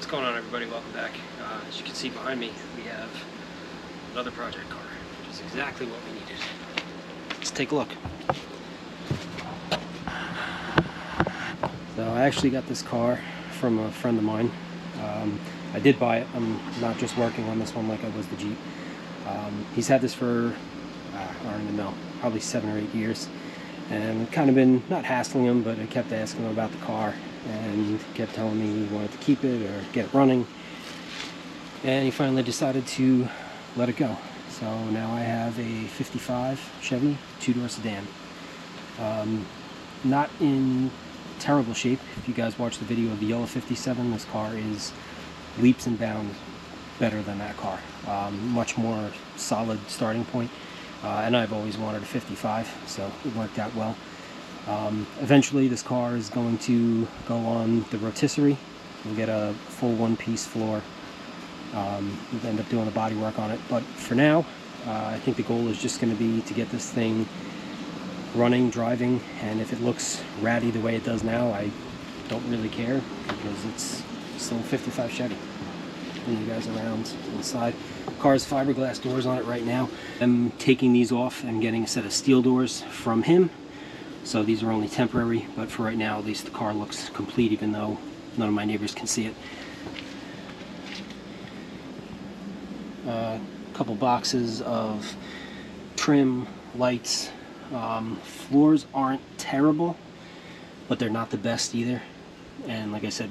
What's going on, everybody? Welcome back. As you can see behind me, we have another project car, which is exactly what we needed. Let's take a look. So I actually got this car from a friend of mine. I did buy it. I'm not just working on this one like I was the Jeep. He's had this for, I don't even know, probably 7 or 8 years. And kind of been, not hassling him, but I kept asking him about the car. And he kept telling me he wanted to keep it or get it running. And he finally decided to let it go. So now I have a 55 Chevy 2-door sedan. Not in terrible shape. If you guys watch the video of the yellow 57, this car is leaps and bounds better than that car. Much more solid starting point. And I've always wanted a 55, so it worked out well. Eventually this car is going to go on the rotisserie. We'll get a full one-piece floor. We'll end up doing the body work on it, but for now I think the goal is just going to be to get this thing running, driving, and if it looks ratty the way it does now, I don't really care because it's still a 55 Chevy. Bring you guys around inside. The car has fiberglass doors on it right now. I'm taking these off and getting a set of steel doors from him. So these are only temporary, but for right now at least the car looks complete, even though none of my neighbors can see it. A couple boxes of trim, lights. Floors aren't terrible, but they're not the best either. And like I said,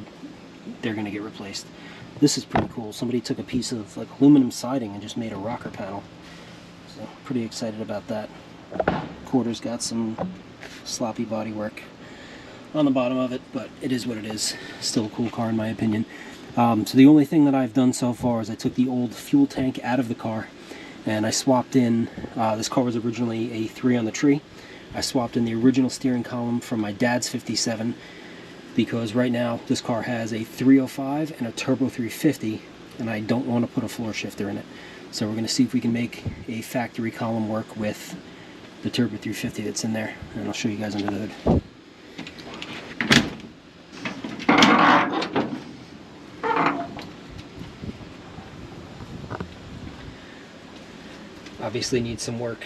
they're going to get replaced. This is pretty cool. Somebody took a piece of like aluminum siding and just made a rocker panel. So pretty excited about that. Quarters got some sloppy body work on the bottom of it, but it is what it is. Still a cool car in my opinion. So the only thing that I've done so far is I took the old fuel tank out of the car and I swapped in, this car was originally a 3 on the tree. I swapped in the original steering column from my dad's 57 because right now this car has a 305 and a turbo 350 and I don't want to put a floor shifter in it. So we're going to see if we can make a factory column work with the turbo 350 that's in there, and I'll show you guys under the hood. Obviously needs some work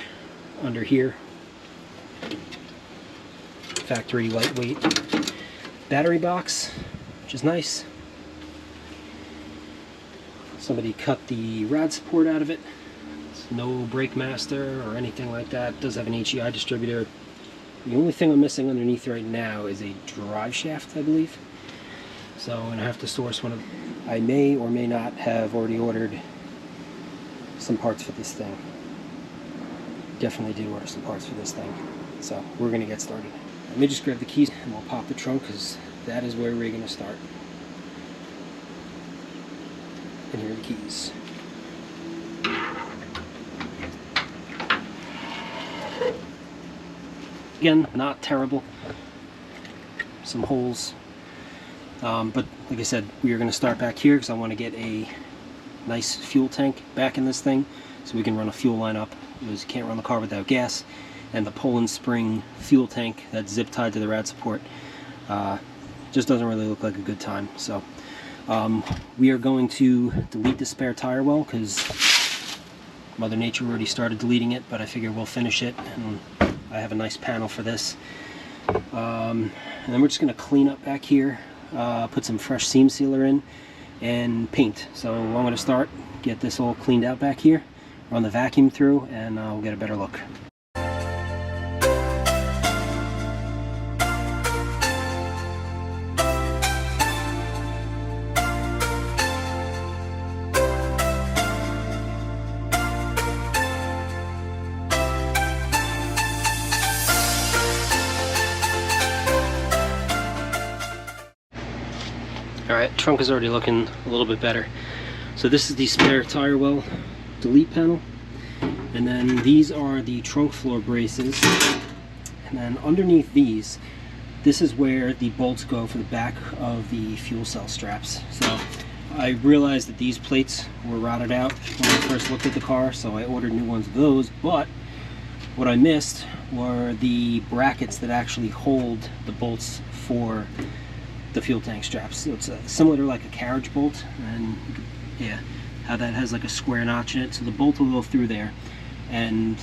under here. Factory lightweight battery box, which is nice. Somebody cut the rad support out of it. It's no brake master or anything like that. It does have an HEI distributor. The only thing I'm missing underneath right now is a drive shaft, I believe. So I'm gonna have to source one of. I may or may not have already ordered some parts for this thing. Definitely did order some parts for this thing. So we're gonna get started. Let me just grab the keys and we'll pop the trunk because that is where we're gonna start. And here are the keys. Again, not terrible. Some holes. But like I said, we are going to start back here because I want to get a nice fuel tank back in this thing so we can run a fuel line up because you can't run the car without gas. And the Poland Spring fuel tank that's zip tied to the rad support just doesn't really look like a good time. So we are going to delete the spare tire well because Mother Nature already started deleting it, but I figure we'll finish it, and I have a nice panel for this. And then we're just going to clean up back here, put some fresh seam sealer in, and paint. So I'm going to start, get this all cleaned out back here, run the vacuum through, and we'll get a better look. Alright, trunk is already looking a little bit better. So this is the spare tire well delete panel. And then these are the trunk floor braces. And then underneath these, this is where the bolts go for the back of the fuel cell straps. So I realized that these plates were rotted out when I first looked at the car, so I ordered new ones of those. But what I missed were the brackets that actually hold the bolts for the fuel tank straps. So it's similar to like a carriage bolt, and yeah, how that has like a square notch in it, so the bolt will go through there and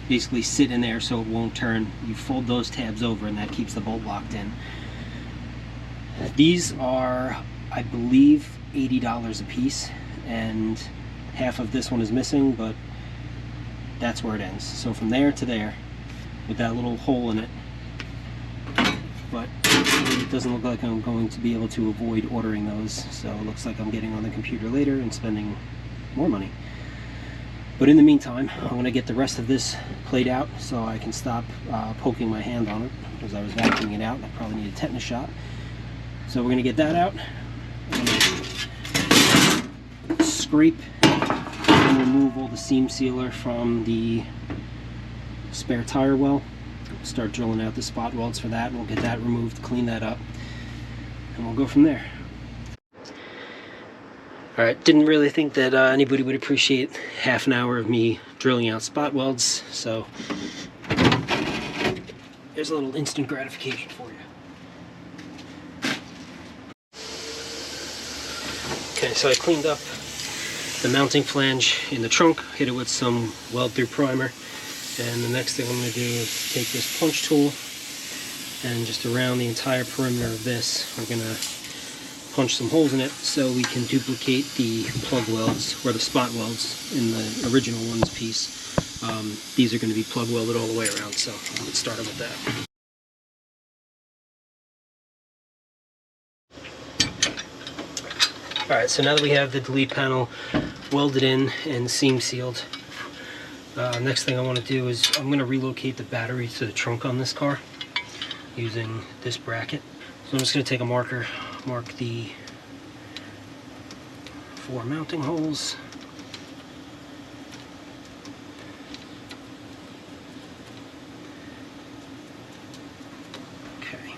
basically sit in there so it won't turn. You fold those tabs over and that keeps the bolt locked in. These are, I believe, $80 a piece, and half of this one is missing, but that's where it ends. So from there to there, with that little hole in it. But it doesn't look like I'm going to be able to avoid ordering those, so it looks like I'm getting on the computer later and spending more money. But in the meantime, I'm going to get the rest of this played out so I can stop poking my hand on it, because I was vacuuming it out and I probably need a tetanus shot. So we're going to get that out. Scrape and remove all the seam sealer from the spare tire well. Start drilling out the spot welds for that, and we'll get that removed, clean that up, and we'll go from there. Alright, didn't really think that anybody would appreciate half an hour of me drilling out spot welds, so there's a little instant gratification for you. Okay, so I cleaned up the mounting flange in the trunk, hit it with some weld-through primer, and the next thing I'm going to do is take this punch tool and just around the entire perimeter of this, we're going to punch some holes in it so we can duplicate the plug welds, or the spot welds, in the original ones piece. These are going to be plug welded all the way around, so I'll get started with that. Alright, so now that we have the delete panel welded in and seam sealed, next thing I want to do is I'm going to relocate the battery to the trunk on this car using this bracket. So I'm just going to take a marker, mark the 4 mounting holes. Okay.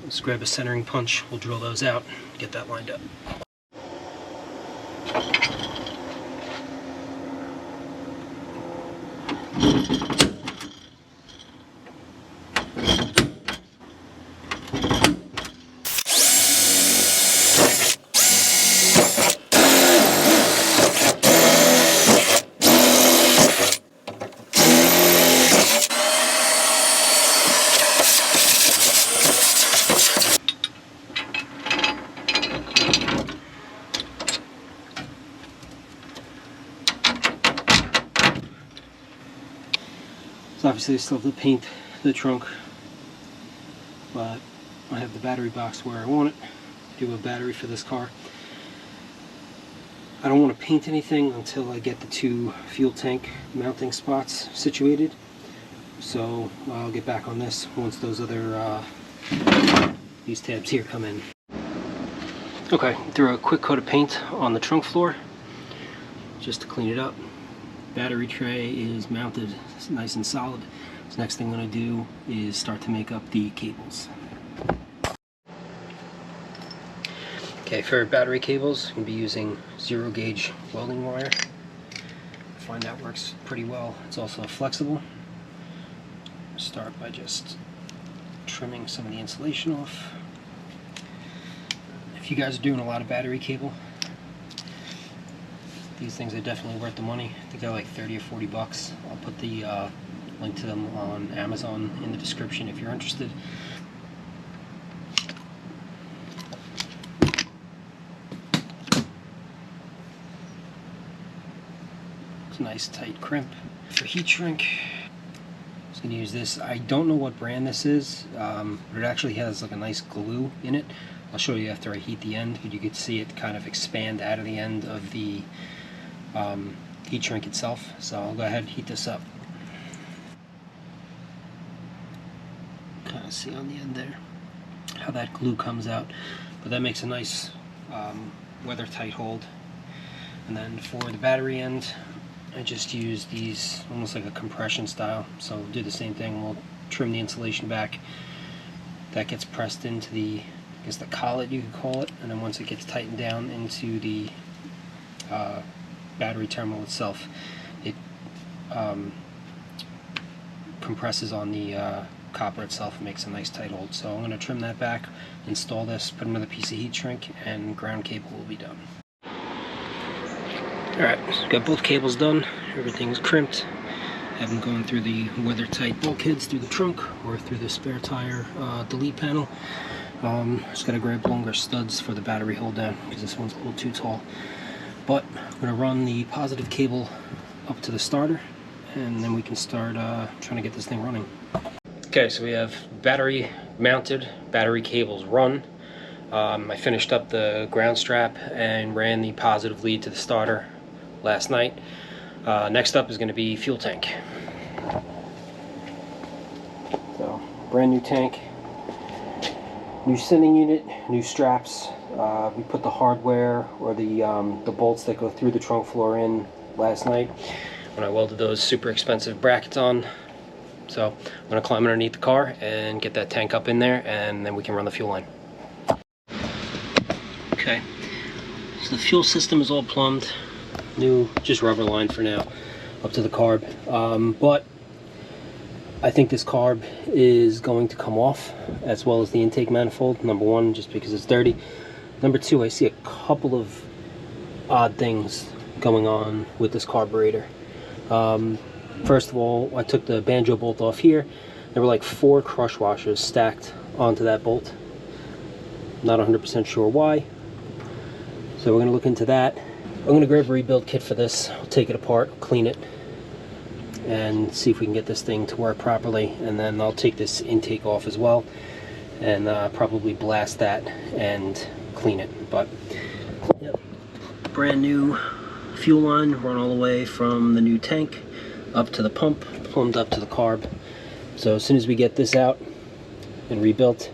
Let's grab a centering punch, we'll drill those out, get that lined up. So obviously I still have to paint the trunk, but I have the battery box where I want it. I do a battery for this car. I don't want to paint anything until I get the 2 fuel tank mounting spots situated. So I'll get back on this once those other these tabs here come in. Okay, throw a quick coat of paint on the trunk floor just to clean it up. Battery tray is mounted nice and solid. So next thing I'm going to do is start to make up the cables. Okay, for battery cables, I'm going to be using 0 gauge welding wire. I find that works pretty well. It's also flexible. Start by just trimming some of the insulation off. If you guys are doing a lot of battery cable, these things are definitely worth the money. I think they're like 30 or 40 bucks. I'll put the link to them on Amazon in the description if you're interested. It's a nice tight crimp. For heat shrink, I'm just going to use this. I don't know what brand this is, but it actually has like a nice glue in it. I'll show you after I heat the end, but you can see it kind of expand out of the end of the heat shrink itself. So I'll go ahead and heat this up. Kind of see on the end there how that glue comes out, but that makes a nice weather tight hold. And then for the battery end, I just use these almost like a compression style. So we'll do the same thing. We'll trim the insulation back. That gets pressed into the, I guess the collet you could call it, and then once it gets tightened down into the battery terminal itself, it compresses on the copper itself makes a nice tight hold. So I'm going to trim that back, install this, put another piece of heat shrink, and ground cable will be done. Alright, so got both cables done, everything's crimped. Have them going through the weather-tight bulkheads through the trunk or through the spare tire delete panel. Just got to grab longer studs for the battery hold down because this one's a little too tall. But I'm going to run the positive cable up to the starter, and then we can start trying to get this thing running. Okay, so we have battery mounted, battery cables run. I finished up the ground strap and ran the positive lead to the starter last night. Next up is going to be fuel tank. So, brand new tank, new sending unit, new straps. We put the hardware or the bolts that go through the trunk floor in last night when I welded those super expensive brackets on. So I'm going to climb underneath the car and get that tank up in there, and then we can run the fuel line. Okay, so the fuel system is all plumbed, new, just rubber line for now, up to the carb. But I think this carb is going to come off, as well as the intake manifold. Number one, just because it's dirty. Number two, I see a couple of odd things going on with this carburetor. First of all, I took the banjo bolt off here. There were like 4 crush washers stacked onto that bolt. Not 100% sure why. So we're going to look into that. I'm going to grab a rebuild kit for this. I'll take it apart, clean it, and see if we can get this thing to work properly. And then I'll take this intake off as well, and probably blast that and clean it. But yep, brand new fuel line, run all the way from the new tank up to the pump, plumbed up to the carb. So as soon as we get this out and rebuilt,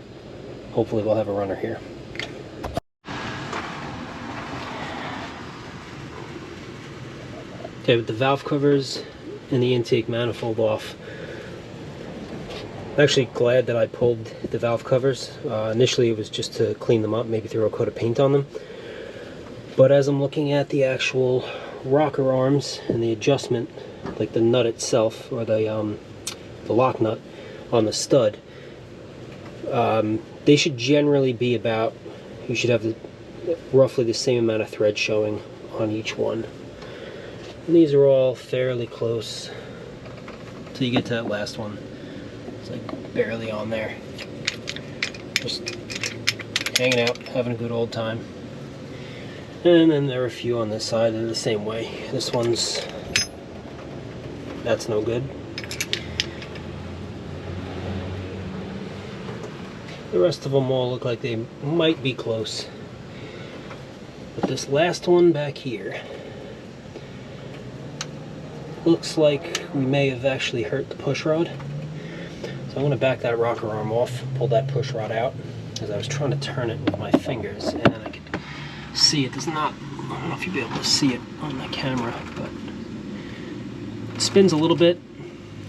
hopefully we'll have a runner here. Okay, with the valve covers and the intake manifold off, I'm actually glad that I pulled the valve covers. Initially it was just to clean them up, maybe throw a coat of paint on them. But as I'm looking at the actual rocker arms and the adjustment, like the nut itself, or the lock nut on the stud, they should generally be about, you should have roughly the same amount of thread showing on each one. And these are all fairly close until you get to that last one. It's like barely on there. Just hanging out, having a good old time. And then there are a few on this side that are the same way. This one's, that's no good. The rest of them all look like they might be close. But this last one back here looks like we may have actually hurt the push rod. So I'm going to back that rocker arm off, pull that push rod out, because I was trying to turn it with my fingers, and I could see it. There's not, I don't know if you'll be able to see it on the camera, but it spins a little bit,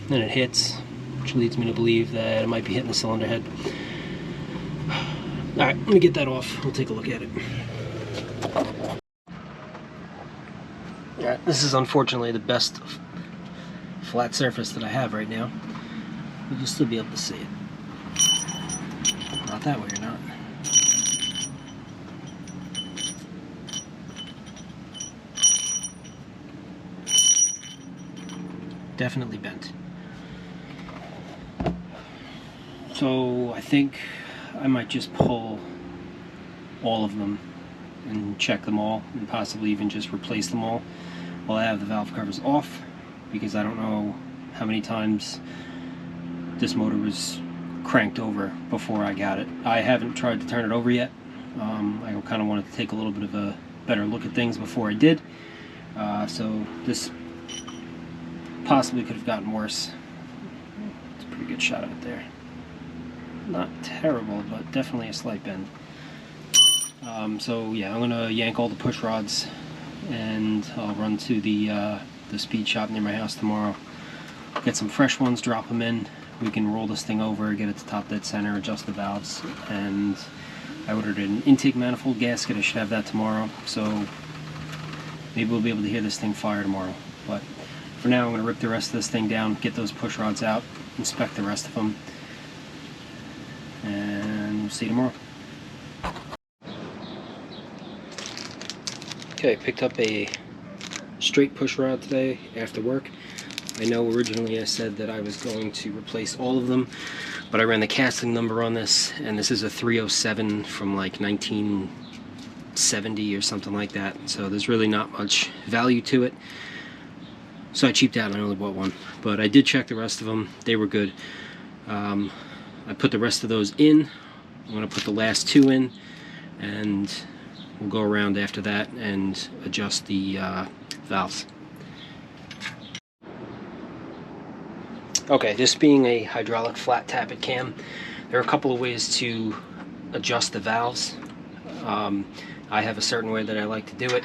then it hits, which leads me to believe that it might be hitting the cylinder head. Alright, let me get that off. We'll take a look at it. Alright, this is unfortunately the best flat surface that I have right now. You'll still be able to see it. Not that way, you're not. Definitely bent. So I think I might just pull all of them and check them all, and possibly even just replace them all while I have the valve covers off, because I don't know how many times this motor was cranked over before I got it. I haven't tried to turn it over yet. I kind of wanted to take a little bit of a better look at things before I did. So this possibly could have gotten worse. It's a pretty good shot of it there. Not terrible, but definitely a slight bend. So yeah, I'm gonna yank all the push rods, and I'll run to the speed shop near my house tomorrow. Get some fresh ones, drop them in. We can roll this thing over, get it to top dead center, adjust the valves, and I ordered an intake manifold gasket. I should have that tomorrow, so maybe we'll be able to hear this thing fire tomorrow. But for now, I'm going to rip the rest of this thing down, get those push rods out, inspect the rest of them, and we'll see you tomorrow. Okay, I picked up a straight push rod today after work. I know originally I said that I was going to replace all of them, but I ran the casting number on this, and this is a 307 from like 1970 or something like that, so there's really not much value to it. So I cheaped out and I only bought one, but I did check the rest of them. They were good. I put the rest of those in. I'm going to put the last two in, and we'll go around after that and adjust the valves. Okay, this being a hydraulic flat tappet cam, there are a couple of ways to adjust the valves. I have a certain way that I like to do it.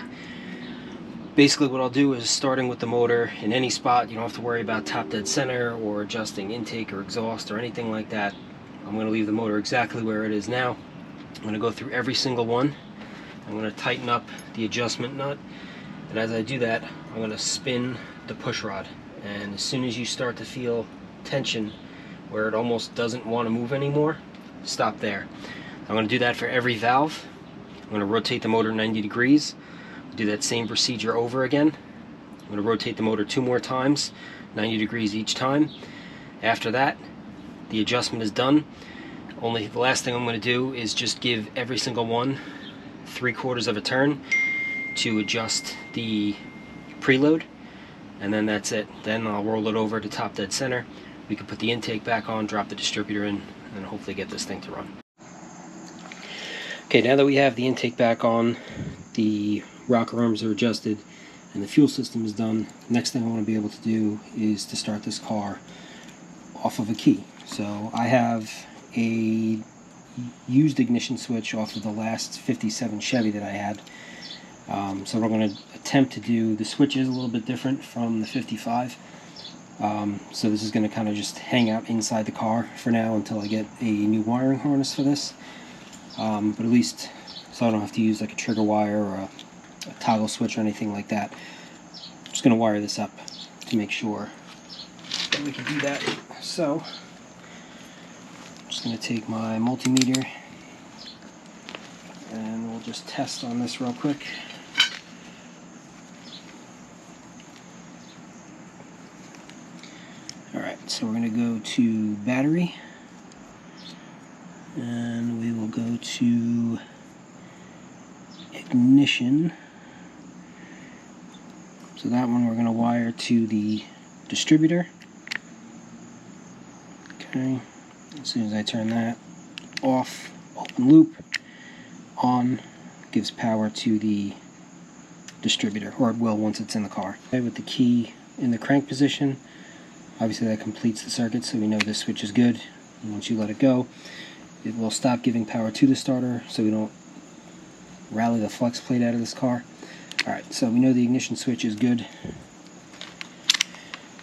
Basically what I'll do is, starting with the motor in any spot, you don't have to worry about top dead center or adjusting intake or exhaust or anything like that. I'm going to leave the motor exactly where it is now. I'm going to go through every single one. I'm going to tighten up the adjustment nut, and as I do that, I'm going to spin the push rod. And as soon as you start to feel tension where it almost doesn't want to move anymore, stop there. I'm going to do that for every valve. I'm going to rotate the motor 90 degrees. Do that same procedure over again. I'm going to rotate the motor 2 more times, 90 degrees each time. After that, the adjustment is done. Only the last thing I'm going to do is just give every single one 3/4 of a turn to adjust the preload, and then that's it. Then I'll roll it over to top dead center. We can put the intake back on, drop the distributor in, and hopefully get this thing to run. Okay, now that we have the intake back on, the rocker arms are adjusted, and the fuel system is done, next thing I want to be able to do is to start this car off of a key. So I have a used ignition switch off of the last 57 Chevy that I had. So we're going to attempt to do, the switch is a little bit different from the 55. So this is going to kind of just hang out inside the car for now until I get a new wiring harness for this. But at least, so I don't have to use like a trigger wire or a toggle switch or anything like that. I'm just going to wire this up to make sure that we can do that. So I'm just going to take my multimeter and we'll just test on this real quick. Alright, so we're going to go to battery, and we will go to ignition. So that one we're going to wire to the distributor. Okay, as soon as I turn that off, open loop, on, gives power to the distributor, or it will once it's in the car. Okay, with the key in the crank position, obviously that completes the circuit, so we know this switch is good. And once you let it go, it will stop giving power to the starter, so we don't rally the flex plate out of this car. Alright, so we know the ignition switch is good.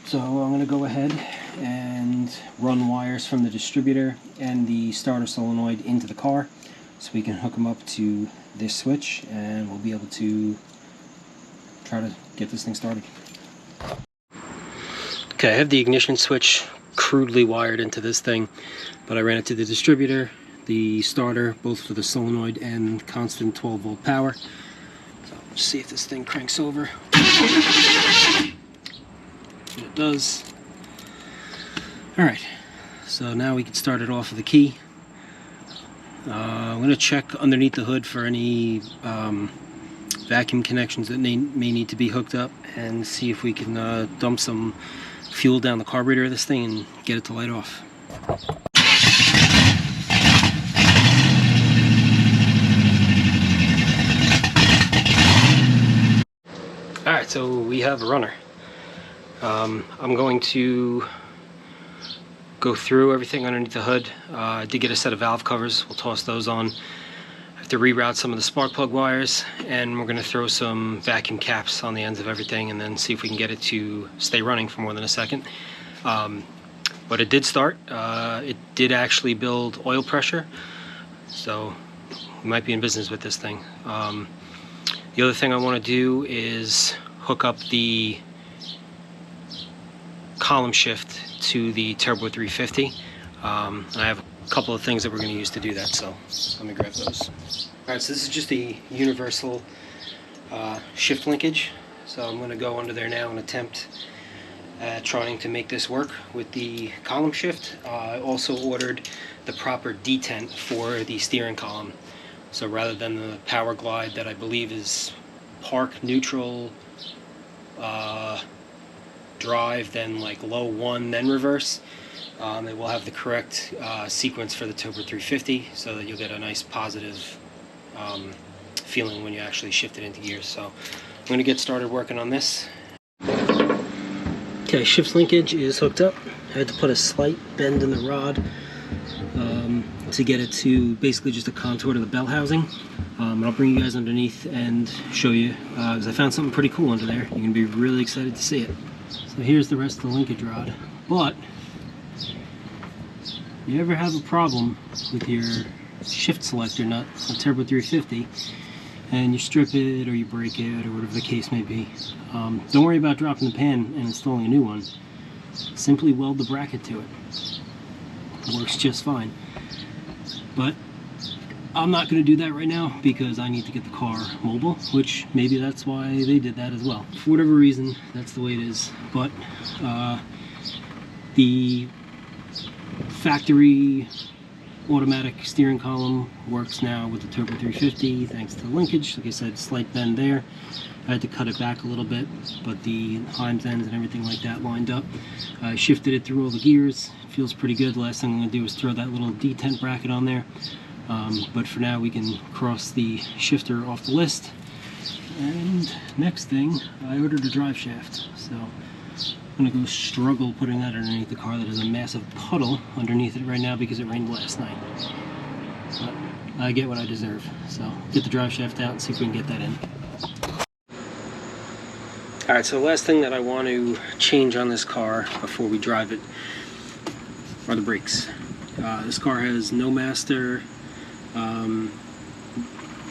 So I'm going to go ahead and run wires from the distributor and the starter solenoid into the car, so we can hook them up to this switch, and we'll be able to try to get this thing started. Okay, I have the ignition switch crudely wired into this thing, but I ran it to the distributor, the starter, both for the solenoid and constant 12-volt power. So let's see if this thing cranks over. And it does. Alright, so now we can start it off with the key. I'm going to check underneath the hood for any vacuum connections that may need to be hooked up, and see if we can dump some fuel down the carburetor of this thing and get it to light off. Alright, so we have a runner. I'm going to go through everything underneath the hood. I did get a set of valve covers. We'll toss those on. I have to reroute some of the spark plug wires, and we're going to throw some vacuum caps on the ends of everything, and then see if we can get it to stay running for more than a second. But it did start. It did actually build oil pressure, so we might be in business with this thing. The other thing I want to do is hook up the column shift to the Turbo 350. I have couple of things that we're going to use to do that, so let me grab those. Alright, so this is just a universal shift linkage. So I'm going to go under there now and attempt trying to make this work with the column shift. I also ordered the proper detent for the steering column. So rather than the power glide that I believe is park, neutral, drive, then like low 1, then reverse, it will have the correct sequence for the Tober 350, so that you'll get a nice positive feeling when you actually shift it into gears. So I'm going to get started working on this. Okay, shift linkage is hooked up. I had to put a slight bend in the rod to get it to basically just a contour to the bell housing. And I'll bring you guys underneath and show you, because I found something pretty cool under there. You're going to be really excited to see it. So here's the rest of the linkage rod. But you ever have a problem with your shift selector nut on Turbo 350 and you strip it or you break it or whatever the case may be, don't worry about dropping the pan and installing a new one. Simply weld the bracket to it. It works just fine. But I'm not going to do that right now because I need to get the car mobile, which maybe that's why they did that as well. For whatever reason, that's the way it is. But the factory automatic steering column works now with the Turbo 350 thanks to the linkage. Like I said, slight bend there. I had to cut it back a little bit, but the Heims ends and everything like that lined up. I shifted it through all the gears. It feels pretty good. The last thing I'm going to do is throw that little detent bracket on there. But for now, we can cross the shifter off the list. And next thing, I ordered a drive shaft. So I'm going to go struggle putting that underneath the car. That is a massive puddle underneath it right now because it rained last night. But I get what I deserve. So get the drive shaft out and see if we can get that in. Alright, so the last thing that I want to change on this car before we drive it are the brakes. This car has no master.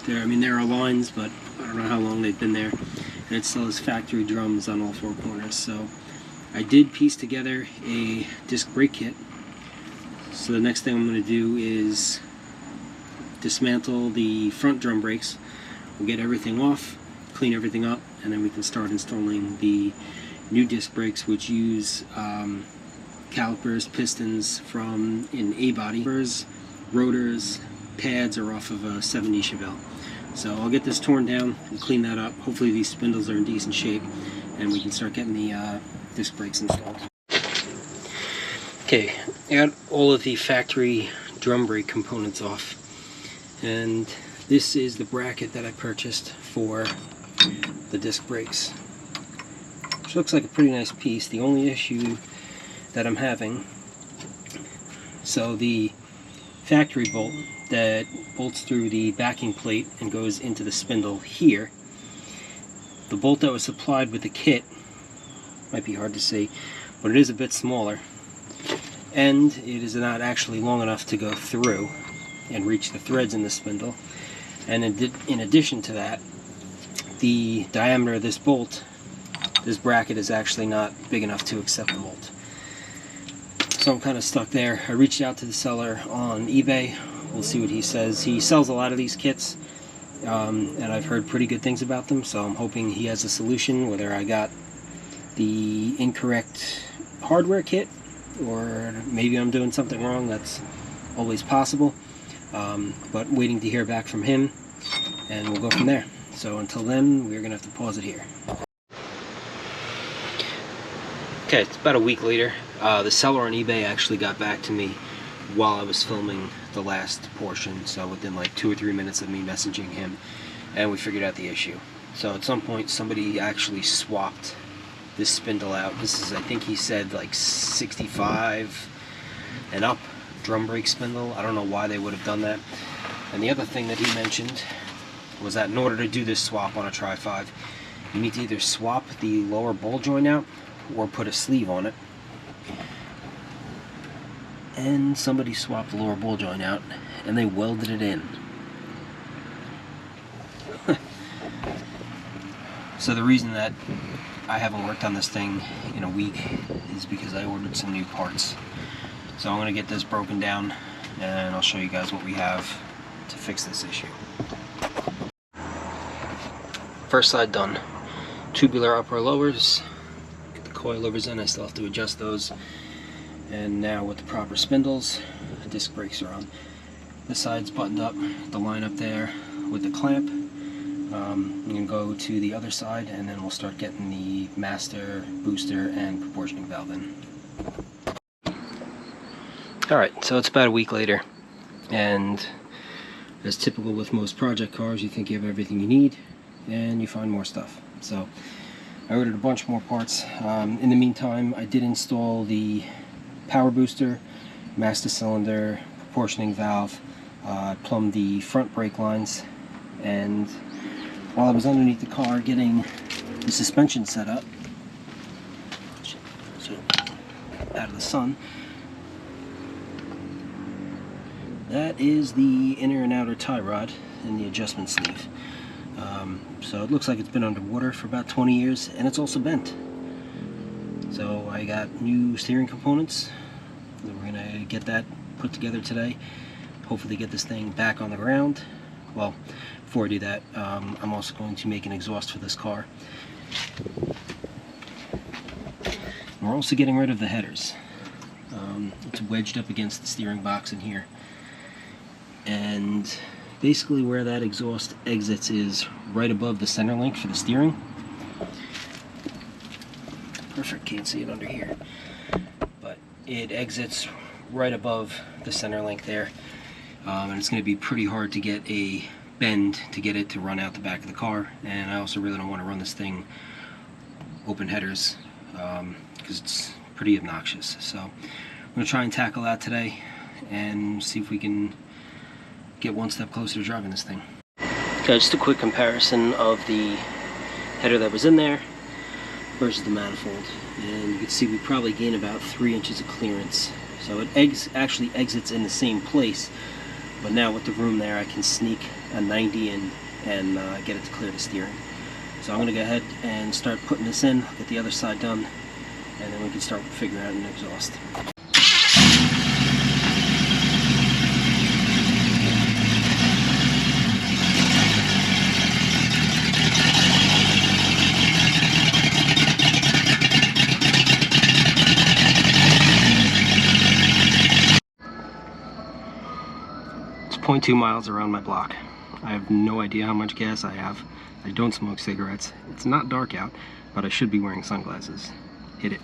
There are lines, but I don't know how long they've been there. And it still has factory drums on all 4 corners. So I did piece together a disc brake kit. So the next thing I'm going to do is dismantle the front drum brakes. We'll get everything off, clean everything up, and then we can start installing the new disc brakes, which use calipers, pistons from an A-body. Rotors, pads are off of a 70 Chevelle. So I'll get this torn down and clean that up. Hopefully these spindles are in decent shape and we can start getting the disc brakes installed. Okay, I got all of the factory drum brake components off, and this is the bracket that I purchased for the disc brakes, which looks like a pretty nice piece. The only issue that I'm having, so the factory bolt that bolts through the backing plate and goes into the spindle here, the bolt that was supplied with the kit, might be hard to see, but it is a bit smaller, and it is not actually long enough to go through and reach the threads in the spindle. And in addition to that, the diameter of this bolt, this bracket, is actually not big enough to accept the bolt. So I'm kind of stuck there. I reached out to the seller on eBay. We'll see what he says. He sells a lot of these kits, and I've heard pretty good things about them, so I'm hoping he has a solution, whether I got the incorrect hardware kit or maybe I'm doing something wrong. That's always possible, but waiting to hear back from him, and we'll go from there. So until then, we're gonna have to pause it here. Okay, it's about a week later. The seller on eBay actually got back to me while I was filming the last portion, so within like 2 or 3 minutes of me messaging him, and we figured out the issue. So at some point somebody actually swapped this spindle out. This is, I think he said, like 65 and up drum brake spindle. I don't know why they would have done that. And the other thing that he mentioned was that in order to do this swap on a Tri-5, you need to either swap the lower ball joint out or put a sleeve on it. And somebody swapped the lower ball joint out and they welded it in. So the reason that I haven't worked on this thing in a week is because I ordered some new parts. So I'm going to get this broken down and I'll show you guys what we have to fix this issue. First side done. Tubular upper lowers. Get the coilovers in. I still have to adjust those. And now with the proper spindles, the disc brakes are on. This side's buttoned up, the line up there with the clamp. I'm going to go to the other side and then we'll start getting the master, booster, and proportioning valve in. Alright, so it's about a week later, and as typical with most project cars, you think you have everything you need and you find more stuff. So I ordered a bunch more parts. In the meantime, I did install the power booster, master cylinder, proportioning valve, plumbed the front brake lines, and while I was underneath the car getting the suspension set up, so out of the sun, that is the inner and outer tie rod and the adjustment sleeve. So it looks like it's been underwater for about 20 years, and it's also bent. So I got new steering components. We're going to get that put together today. Hopefully get this thing back on the ground. Well, before I do that, I'm also going to make an exhaust for this car. And we're also getting rid of the headers. It's wedged up against the steering box in here. And basically where that exhaust exits is right above the center link for the steering. Perfect, can't see it under here. But it exits right above the center link there. And it's going to be pretty hard to get a bend to get it to run out the back of the car. And I also really don't want to run this thing open headers because it's pretty obnoxious. So I'm going to try and tackle that today and see if we can get one step closer to driving this thing. Okay, just a quick comparison of the header that was in there versus the manifold. And you can see we probably gain about 3 inches of clearance. So it actually exits in the same place, but now with the room there I can sneak a 90 in and get it to clear the steering. So I'm going to go ahead and start putting this in, get the other side done, and then we can start figuring out an exhaust. It's 0.2 miles around my block. I have no idea how much gas I have. I don't smoke cigarettes. It's not dark out, but I should be wearing sunglasses. Hit it.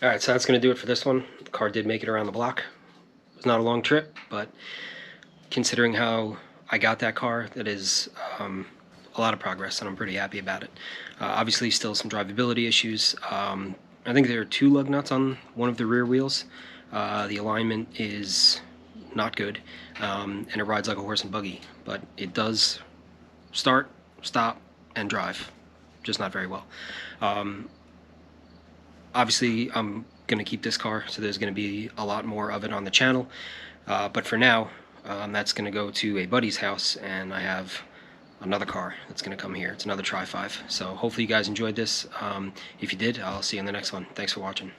Alright, so that's going to do it for this one. The car did make it around the block. It was not a long trip, but considering how I got that car, that is a lot of progress, and I'm pretty happy about it. Obviously, still some drivability issues. I think there are 2 lug nuts on one of the rear wheels. The alignment is not good, and it rides like a horse and buggy, but it does start, stop, and drive, just not very well. Obviously, I'm going to keep this car, so there's going to be a lot more of it on the channel, but for now, that's going to go to a buddy's house, and I have another car that's going to come here. It's another Tri-5. So hopefully you guys enjoyed this. If you did, I'll see you in the next one. Thanks for watching.